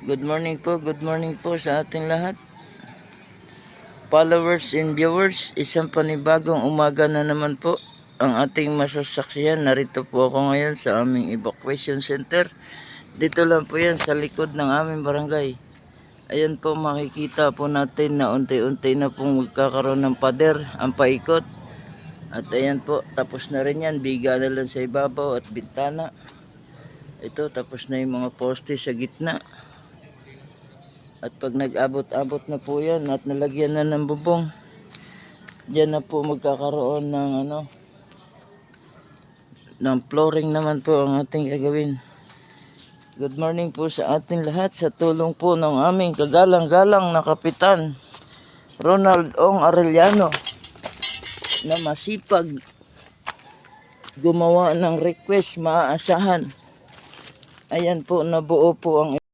Good morning po sa ating lahat. Followers and viewers, isang panibagong umaga na naman po ang ating masasaksihan. Narito po ako ngayon sa aming evacuation center. Dito lang po yan sa likod ng aming barangay. Ayan po, makikita po natin na unti-unti na pong magkakaroon ng pader ang paikot. At ayan po, tapos na rin yan. Biga na lang sa ibabaw at bintana. Ito, tapos na yung mga poste sa gitna. At pag nag-abot-abot na po yan at nalagyan na ng bubong, diyan na po magkakaroon ng flooring naman po ang ating gagawin. Good morning po sa ating lahat sa tulong po ng aming kagalang-galang na Kapitan Ronald Ong Arellano na masipag gumawa ng request, maaasahan. Ayan po, nabuo po ang